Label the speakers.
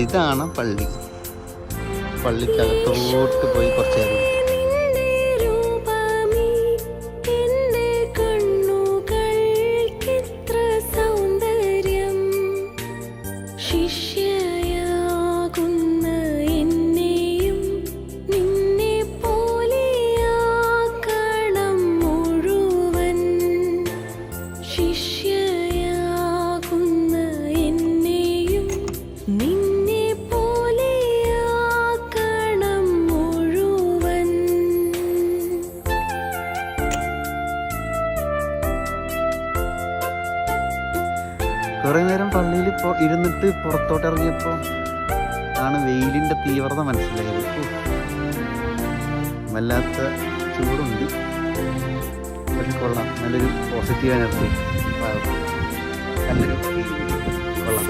Speaker 1: ഇതാണ് പള്ളി. പള്ളിക്കകത്തോട്ട് പോയി കുറച്ച് നേരം കുറേ നേരം പള്ളിയിൽ ഇരുന്നിട്ട് പുറത്തോട്ട് ഇറങ്ങിയപ്പോൾ ആണ് വെയിലിൻ്റെ തീവ്രത മനസ്സിലായത്. വല്ലാത്ത ചൂടുണ്ട്, പക്ഷെ കൊള്ളാം. നല്ലൊരു പോസിറ്റീവ് എനർജി, നല്ലൊരു കൊള്ളാം.